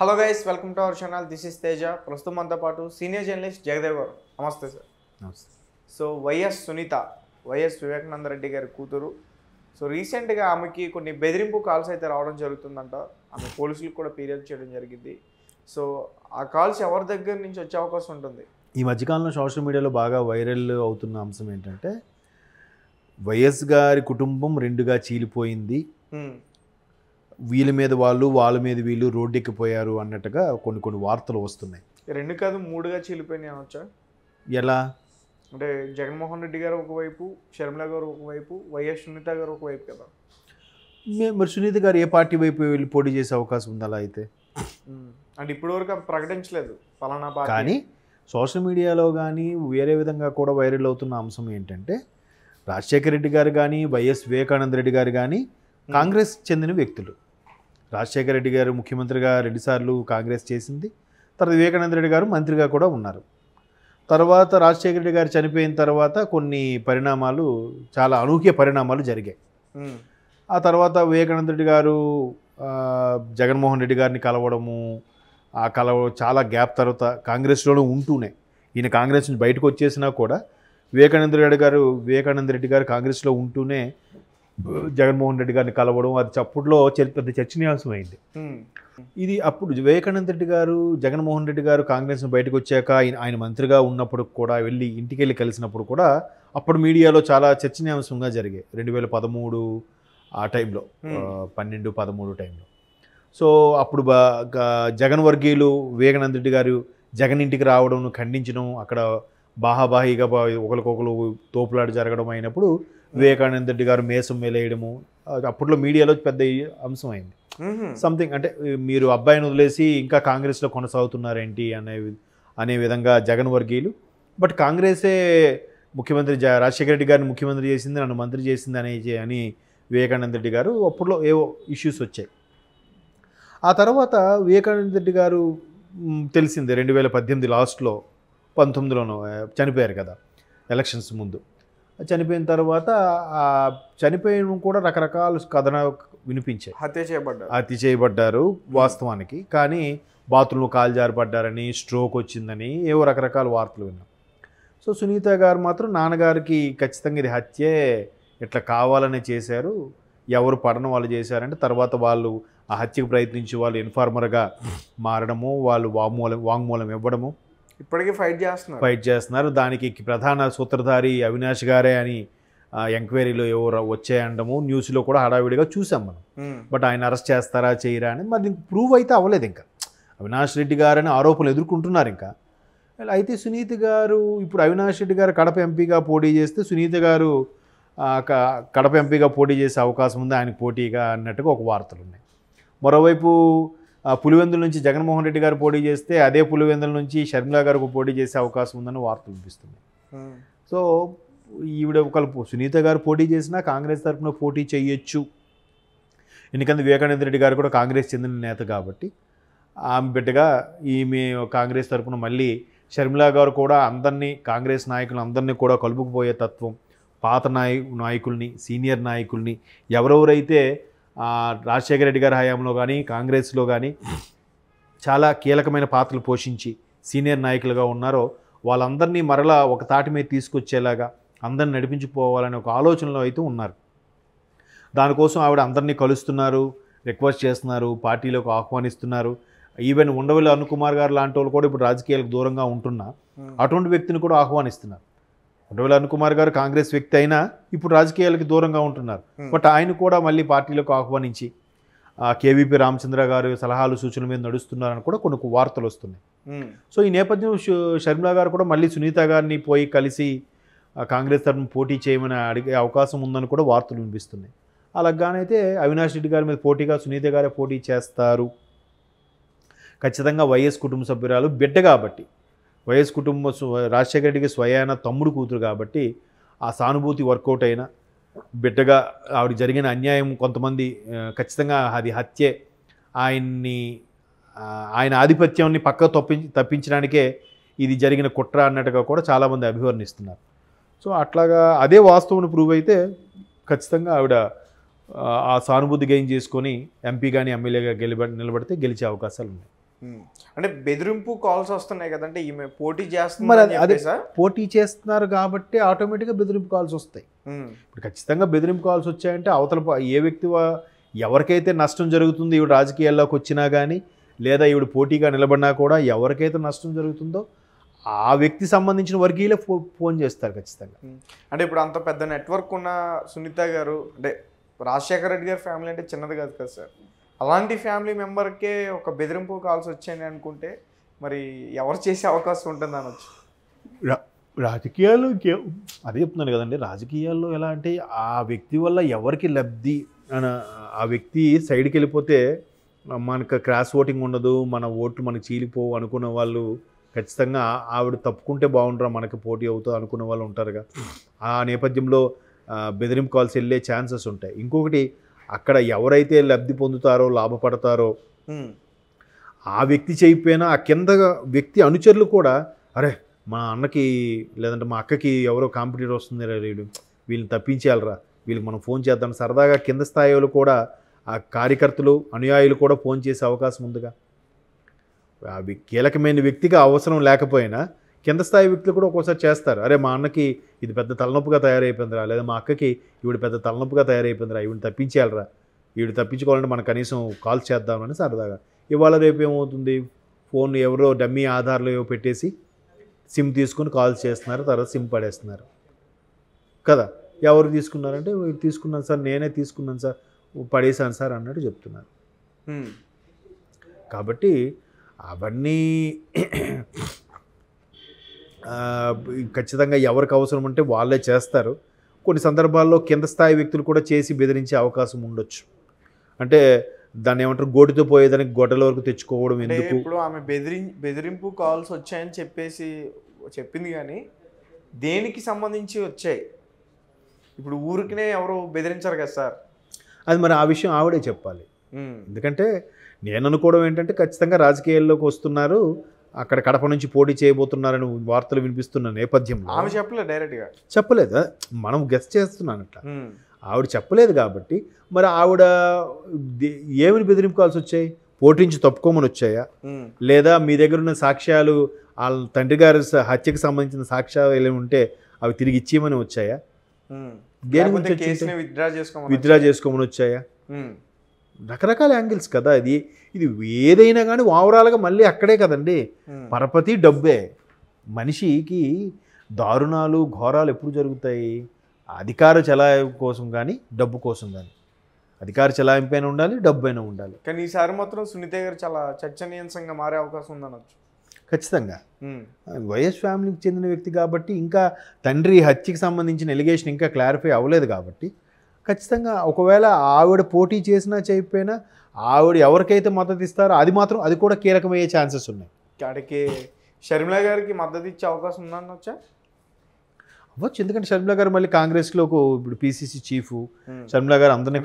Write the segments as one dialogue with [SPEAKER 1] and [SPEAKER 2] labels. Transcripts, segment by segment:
[SPEAKER 1] Hello guys, welcome to our channel. This is Teja. ప్రస్తుతం మనతో పాటు సీనియర్ జర్నలిస్ట్ జగదేవ్ గారు. నమస్తే సార్.
[SPEAKER 2] నమస్తే.
[SPEAKER 1] సో సునీత వైఎస్ వివేకానంద రెడ్డి గారి కూతురు. సో రీసెంట్గా ఆమెకి కొన్ని బెదిరింపు కాల్స్ అయితే రావడం జరుగుతుందంట. ఆమె పోలీసులకు కూడా ఫిర్యాదు చేయడం జరిగింది. సో ఆ కాల్స్ ఎవరి దగ్గర నుంచి వచ్చే అవకాశం ఉంటుంది?
[SPEAKER 2] ఈ మధ్యకాలంలో సోషల్ మీడియాలో బాగా వైరల్ అవుతున్న అంశం ఏంటంటే, వైఎస్ గారి కుటుంబం రెండుగా చీలిపోయింది, వీళ్ళ మీద వాళ్ళు వాళ్ళ మీద వీళ్ళు రోడ్డెక్కిపోయారు అన్నట్టుగా కొన్ని వార్తలు వస్తున్నాయి.
[SPEAKER 1] రెండు కాదు, మూడుగా చీలిపోయినాయి అనొచ్చా?
[SPEAKER 2] ఎలా
[SPEAKER 1] అంటే జగన్మోహన్ రెడ్డి గారు ఒకవైపు, షర్మిల గారు ఒకవైపు, వైఎస్ సునీత గారు ఒకవైపు కదా.
[SPEAKER 2] మరి సునీత గారు ఏ పార్టీ వైపు వెళ్ళి పోటీ చేసే అవకాశం ఉంది అలా అయితే?
[SPEAKER 1] అంటే ఇప్పటివరకు ప్రకటించలేదు ఫలానా పార్టీ.
[SPEAKER 2] కానీ సోషల్ మీడియాలో కానీ వేరే విధంగా కూడా వైరల్ అవుతున్న అంశం ఏంటంటే, రాజశేఖర రెడ్డి గారు కానీ వైఎస్ వివేకానంద రెడ్డి గారు కానీ కాంగ్రెస్ చెందిన వ్యక్తులు. రాజశేఖర రెడ్డి గారు ముఖ్యమంత్రిగా 2 సార్లు కాంగ్రెస్ చేసింది. తర్వాత వివేకానంద రెడ్డి గారు మంత్రిగా కూడా ఉన్నారు. తర్వాత రాజశేఖర రెడ్డి గారు చనిపోయిన తర్వాత కొన్ని పరిణామాలు, చాలా అనూహ్య పరిణామాలు జరిగాయి. ఆ తర్వాత వివేకానంద రెడ్డి గారు జగన్మోహన్ రెడ్డి గారిని కలవడము, చాలా గ్యాప్ తర్వాత కాంగ్రెస్లోనే ఉంటూనే, ఈయన కాంగ్రెస్ నుంచి బయటకు వచ్చేసినా కూడా వివేకానంద రెడ్డి గారు కాంగ్రెస్లో ఉంటూనే జగన్మోహన్ రెడ్డి గారిని కలవడం, అది అప్పట్లో పెద్ద చర్చనీయాంశం అయింది. ఇది అప్పుడు వివేకానంద రెడ్డి గారు జగన్మోహన్ రెడ్డి గారు కాంగ్రెస్ బయటకు వచ్చాక ఆయన మంత్రిగా ఉన్నప్పుడు కూడా ఇంటికి వెళ్ళి కలిసినప్పుడు కూడా అప్పుడు మీడియాలో చాలా చర్చనీయాంశంగా జరిగాయి. 2013 ఆ టైంలో, 12-13 టైంలో. సో అప్పుడు జగన్ వర్గీయులు వివేకానంద రెడ్డి గారు జగన్ ఇంటికి రావడం ఖండించడం, అక్కడ బాహాబాహిగా ఒకరికొకరు తోపులాట జరగడం అయినప్పుడు వివేకానంద రెడ్డి గారు మేసం మేలేయడము అప్పట్లో మీడియాలో పెద్ద అంశం అయింది. సంథింగ్ అంటే, మీరు అబ్బాయిని వదిలేసి ఇంకా కాంగ్రెస్లో కొనసాగుతున్నారేంటి అనే విధంగా జగన్ వర్గీయులు. బట్ కాంగ్రెసే ముఖ్యమంత్రి రాజశేఖర రెడ్డి గారిని ముఖ్యమంత్రి చేసింది, నన్ను మంత్రి చేసింది అని వివేకానంద రెడ్డి గారు అప్పట్లో ఏవో ఇష్యూస్ వచ్చాయి. ఆ తర్వాత వివేకానంద రెడ్డి గారు తెలిసిందే 2018 లాస్ట్లో 19లోనో చనిపోయారు కదా, ఎలక్షన్స్ ముందు. చనిపోయిన తర్వాత చనిపోయిన కూడా రకరకాల కథనాలు వినిపించాయి. హత్య చేయబడ్డారు వాస్తవానికి, కానీ బాత్రూంలో కాలు జారిపడ్డారని, స్ట్రోక్ వచ్చిందని ఏవో రకరకాల వార్తలు విన్నాం. సో సునీత గారు మాత్రం నాన్నగారికి ఖచ్చితంగా ఇది హత్యే, ఇట్లా కావాలని చేశారు, ఎవరు పడన వాళ్ళు చేశారంటే తర్వాత వాళ్ళు ఆ హత్యకు ప్రయత్నించి వాళ్ళు ఇన్ఫార్మర్గా మారడము, వాళ్ళు వాంగ్మూలం ఇవ్వడము,
[SPEAKER 1] ఇప్పటికీ ఫైట్
[SPEAKER 2] చేస్తున్నారు. దానికి ప్రధాన సూత్రధారి అవినాష్ గారే అని ఎంక్వైరీలో ఎవరు వచ్చాయండము న్యూస్లో కూడా హడావిడిగా చూసాం మనం. బట్ ఆయన అరెస్ట్ చేస్తారా చేయరా అని మరి ప్రూవ్ అయితే అవ్వలేదు. ఇంకా అవినాష్ రెడ్డి గారని ఆరోపణలు ఎదుర్కొంటున్నారు. ఇంకా అయితే సునీత గారు ఇప్పుడు అవినాష్ రెడ్డి గారు కడప ఎంపీగా పోటీ చేస్తే సునీత గారు కడప ఎంపీగా పోటీ చేసే అవకాశం ఉంది ఆయనకు పోటీగా అన్నట్టుగా ఒక వార్తలు ఉన్నాయి. మరోవైపు పులివెందుల నుంచి జగన్మోహన్ రెడ్డి గారు పోటీ చేస్తే అదే పులివెందుల నుంచి షర్మిల గారికి పోటీ చేసే అవకాశం ఉందని వార్తలు వినిపిస్తున్నాయి. సో ఈవిడ సునీత గారు పోటీ చేసినా కాంగ్రెస్ తరఫున పోటీ చేయొచ్చు, ఎందుకంటే వివేకానంద రెడ్డి గారు కూడా కాంగ్రెస్ చెందిన నేత కాబట్టి. ఆమె బిడ్డగా ఈమె కాంగ్రెస్ తరఫున, మళ్ళీ షర్మిల గారు కూడా కాంగ్రెస్ నాయకులు అందరినీ కూడా కలుపుకుపోయే తత్వం, పాత నాయకుల్ని, సీనియర్ నాయకుల్ని, ఎవరెవరైతే రాజశేఖర రెడ్డి గారి హయాంలో కానీ కాంగ్రెస్లో కానీ చాలా కీలకమైన పాత్రలు పోషించి సీనియర్ నాయకులుగా ఉన్నారో వాళ్ళందరినీ మరలా ఒక తాటి మీద తీసుకొచ్చేలాగా అందరిని నడిపించిపోవాలనే ఒక ఆలోచనలో అయితే ఉన్నారు. దానికోసం ఆవిడ అందరినీ కలుస్తున్నారు, రిక్వెస్ట్ చేస్తున్నారు, పార్టీలోకి ఆహ్వానిస్తున్నారు. ఈవెన్ ఉండవల్లి అరుణ్ గారు లాంటి వాళ్ళు కూడా ఇప్పుడు రాజకీయాలకు దూరంగా ఉంటున్నా అటువంటి వ్యక్తిని కూడా ఆహ్వానిస్తున్నారు. ఉండవల్లి అరుణ్ గారు కాంగ్రెస్ వ్యక్తి అయినా ఇప్పుడు రాజకీయాలకి దూరంగా ఉంటున్నారు. బట్ ఆయన కూడా మళ్ళీ పార్టీలకు ఆహ్వానించి కేవీపీ రామచంద్ర గారు సలహాలు సూచనల మీద నడుస్తున్నారని కూడా కొన్ని వార్తలు వస్తున్నాయి. సో ఈ నేపథ్యం షర్మిల గారు కూడా మళ్ళీ సునీత గారిని పోయి కలిసి కాంగ్రెస్ తరఫున పోటీ చేయమని అడిగే అవకాశం ఉందని కూడా వార్తలు వినిపిస్తున్నాయి. అలాగానైతే అవినాష్ రెడ్డి గారి మీద పోటీగా సునీత గారే పోటీ చేస్తారు. ఖచ్చితంగా వైఎస్ కుటుంబ సభ్యురాలు బిడ్డ కాబట్టి, వైఎస్ కుటుంబ రాజశేఖర రెడ్డికి స్వయాన తమ్ముడు కూతురు కాబట్టి ఆ సానుభూతి వర్కౌట్ అయినా బిడ్డగా ఆవిడ జరిగిన అన్యాయం కొంతమంది ఖచ్చితంగా అది హత్యే, ఆయన ఆధిపత్యాన్ని తప్పించడానికే ఇది జరిగిన కుట్ర అన్నట్టుగా కూడా చాలామంది అభివర్ణిస్తున్నారు. సో అట్లాగా అదే వాస్తవం ప్రూవ్ అయితే ఖచ్చితంగా ఆవిడ ఆ సానుభూతి గెయిన్ చేసుకొని ఎంపీ కానీ ఎమ్మెల్యేగా నిలబడితే గెలిచే అవకాశాలు ఉన్నాయి.
[SPEAKER 1] అంటే బెదిరింపు కాల్స్ వస్తున్నాయి కదంటే ఈమె పోటీ
[SPEAKER 2] మరి
[SPEAKER 1] చేస్తుంది
[SPEAKER 2] అదే పోటీ చేస్తున్నారు కాబట్టి ఆటోమేటిక్గా బెదిరింపు కాల్స్ వస్తాయి. ఇప్పుడు ఖచ్చితంగా బెదిరింపు కాల్స్ వచ్చాయంటే అవతల ఏ వ్యక్తి ఎవరికైతే నష్టం జరుగుతుందో ఈవిడ రాజకీయాల్లోకి వచ్చినా కానీ లేదా ఈవిడ పోటీగా నిలబడినా కూడా ఎవరికైతే నష్టం జరుగుతుందో ఆ వ్యక్తి సంబంధించిన వర్గీయులే ఫోన్ చేస్తారు ఖచ్చితంగా.
[SPEAKER 1] అంటే ఇప్పుడు అంత పెద్ద నెట్వర్క్ ఉన్న సునీత గారు అంటే రాజశేఖర రెడ్డి గారి ఫ్యామిలీ అంటే చిన్నది కాదు కదా సార్, అలాంటి ఫ్యామిలీ మెంబర్కే ఒక బెదిరింపు కాల్స్ వచ్చాయని అనుకుంటే మరి ఎవరు చేసే అవకాశం ఉంటుంది అనొచ్చు.
[SPEAKER 2] రాజకీయాల్లో అదే చెప్తున్నాను కదండి, రాజకీయాల్లో ఎలా అంటే ఆ వ్యక్తి వల్ల ఎవరికి లబ్ధి అని ఆ వ్యక్తి సైడ్కి వెళ్ళిపోతే మనకు క్రాస్ ఓటింగ్ ఉండదు, మన ఓట్లు మనకు చీలిపోవు అనుకున్న వాళ్ళు ఖచ్చితంగా ఆవిడ తప్పుకుంటే బాగుండరా మనకి పోటీ అవుతుంది అనుకున్న వాళ్ళు ఉంటారుగా. ఆ నేపథ్యంలో బెదిరింపు కాల్స్ వెళ్ళే ఛాన్సెస్ ఉంటాయి. ఇంకొకటి అక్కడ ఎవరైతే లబ్ధి పొందుతారో లాభపడతారో ఆ వ్యక్తి చేయకపోయినా ఆ కింద వ్యక్తి అనుచరులు కూడా అరే మా అన్నకి లేదంటే మా అక్కకి ఎవరో కాంపిటీటర్ వస్తుంది వీళ్ళని తప్పించేయాలరా, వీళ్ళకి మనం ఫోన్ చేద్దాం సరదాగా కింద స్థాయి వాళ్ళు కూడా ఆ కార్యకర్తలు అనుయాయులు కూడా ఫోన్ చేసే అవకాశం ఉందిగా. అవి కీలకమైన వ్యక్తిగా అవసరం లేకపోయినా కింద స్థాయి వ్యక్తులు కూడా ఒక్కోసారి చేస్తారు, అరే మా అన్నకి ఇది పెద్ద తలనొప్పిగా తయారైపోయిందిరా, లేదా మా అక్కకి ఈవిడ పెద్ద తలనొప్పిగా తయారైపోయిందిరా, ఈవిడ తప్పించేయాలరా, ఈవిడ తప్పించుకోవాలంటే మనం కనీసం కాల్ చేద్దామని సరదాగా. ఇవాళ రేపు ఏమవుతుంది, ఫోన్ ఎవరో డమ్మీ ఆధార్లో ఏవో పెట్టేసి సిమ్ తీసుకుని కాల్స్ చేస్తున్నారు, తర్వాత సిమ్ పడేస్తున్నారు కదా. ఎవరు తీసుకున్నారంటే తీసుకున్నాను సార్, నేనే తీసుకున్నాను సార్, పడేసాను సార్ అన్నట్టు చెప్తున్నారు. కాబట్టి అవన్నీ ఖచ్చితంగా ఎవరికి అవసరం అంటే వాళ్ళే చేస్తారు. కొన్ని సందర్భాల్లో కింద స్థాయి వ్యక్తులు కూడా చేసి బెదిరించే అవకాశం ఉండొచ్చు. అంటే దాన్ని ఏమంటారు, గోటితో పోయేదానికి గొడ్డల వరకు తెచ్చుకోవడం ఎందుకు.
[SPEAKER 1] ఇప్పుడు ఆమె బెదిరింపు కాల్స్ వచ్చాయని చెప్పింది కానీ దేనికి సంబంధించి వచ్చాయి, ఇప్పుడు ఊరికినే ఎవరు బెదిరించారు కదా సార్,
[SPEAKER 2] అది మరి ఆ విషయం ఆవిడే చెప్పాలి. ఎందుకంటే నేను అనుకోవడం ఏంటంటే ఖచ్చితంగా రాజకీయాల్లోకి వస్తున్నారు, అక్కడ కడప నుంచి పోటీ చేయబోతున్నారని వార్తలు వినిపిస్తున్న నేపథ్యంలో
[SPEAKER 1] ఆమె చెప్పలేదు, డైరెక్ట్గా
[SPEAKER 2] చెప్పలేదా, మనం గెస్ట్ చేస్తున్నాను అట్లా. ఆవిడ చెప్పలేదు కాబట్టి మరి ఆవిడ ఏమని బెదిరింపు కాల్సి వచ్చాయి, పోటీ నుంచి తప్పుకోమని వచ్చాయా, లేదా మీ దగ్గర ఉన్న సాక్ష్యాలు వాళ్ళ తండ్రి గారి హత్యకు సంబంధించిన సాక్ష్యాలు ఏమి ఉంటే అవి తిరిగి ఇచ్చేయమని వచ్చాయా, దేని గురించి విత్డ్రా చేసుకోమని వచ్చాయా, రకరకాల యాంగిల్స్ కదా. ఇది ఏదైనా కానీ ఓవరాల్గా మళ్ళీ అక్కడే కదండి, పరపతి డబ్బే. మనిషికి దారుణాలు ఘోరాలు ఎప్పుడు జరుగుతాయి, అధికార చెలాయింపు కోసం కానీ డబ్బు కోసం కానీ. అధికార చెలాయింపు అయినా ఉండాలి, డబ్బు అయినా ఉండాలి.
[SPEAKER 1] కానీ ఈసారి మాత్రం సునీత గారు చాలా చర్చనీయాంశంగా మారే అవకాశం ఉందనొచ్చు
[SPEAKER 2] ఖచ్చితంగా. వైఎస్ ఫ్యామిలీకి చెందిన వ్యక్తి కాబట్టి ఇంకా తండ్రి హత్యకి సంబంధించిన ఎలిగేషన్ ఇంకా క్లారిఫై అవ్వలేదు కాబట్టి ఖచ్చితంగా ఒకవేళ ఆవిడ పోటీ చేసినా చేయకపోయినా ఆవిడ ఎవరికైతే మద్దతు ఇస్తారో అది కూడా కీలకమయ్యే ఛాన్సెస్ ఉన్నాయి.
[SPEAKER 1] అక్కడికి షర్మిల గారికి మద్దతు ఇచ్చే అవకాశం ఉందనొచ్చా?
[SPEAKER 2] అవ్వచ్చు, ఎందుకంటే షర్మిల గారు మళ్ళీ కాంగ్రెస్లో ఇప్పుడు పీసీసీ చీఫ్, షర్మిల గారు అందరినీ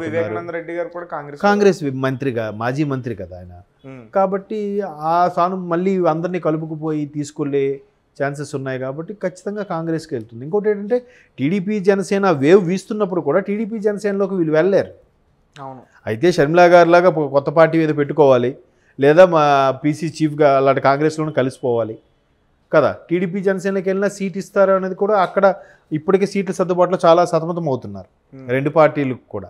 [SPEAKER 1] వివేకానంద రెడ్డి గారు కూడా
[SPEAKER 2] కాంగ్రెస్ మంత్రిగా, మాజీ మంత్రి కదా ఆయన. కాబట్టి ఆ స్థానం మళ్ళీ అందరినీ కలుపుకుపోయి తీసుకెళ్ళే ఛాన్సెస్ ఉన్నాయి కాబట్టి ఖచ్చితంగా కాంగ్రెస్కి వెళ్తుంది. ఇంకోటి ఏంటంటే టీడీపీ జనసేన వేవ్ వీస్తున్నప్పుడు కూడా టీడీపీ జనసేనలోకి వీళ్ళు వెళ్ళలేరు.
[SPEAKER 1] అవును,
[SPEAKER 2] అయితే షర్మిలా గారిలాగా కొత్త పార్టీ మీద పెట్టుకోవాలి, లేదా మా పీసీ చీఫ్గా అలాంటి కాంగ్రెస్లోనే కలిసిపోవాలి కదా. టీడీపీ జనసేనకి వెళ్ళినా సీట్ ఇస్తారు అనేది కూడా అక్కడ ఇప్పటికే సీట్ల సర్దుబాటులో చాలా సతమతం అవుతున్నారు రెండు పార్టీలకు కూడా.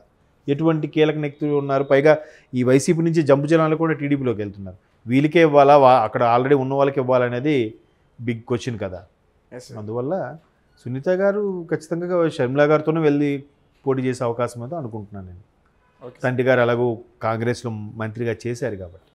[SPEAKER 2] ఎటువంటి కీలక వ్యక్తులు ఉన్నారు, పైగా ఈ వైసీపీ నుంచి జంపు జనాలు కూడా టీడీపీలోకి వెళ్తున్నారు. వీళ్ళకే ఇవ్వాలా, అక్కడ ఆల్రెడీ ఉన్న వాళ్ళకి ఇవ్వాలనేది బిగ్ క్వశ్చన్ కదా. అందువల్ల సునీత గారు ఖచ్చితంగా షర్మిలా గారితోనే వెళ్ళి పోటీ చేసే అవకాశం అయితే అనుకుంటున్నాను నేను. తండ్రి గారు ఎలాగో కాంగ్రెస్లో మంత్రిగా చేశారు కాబట్టి.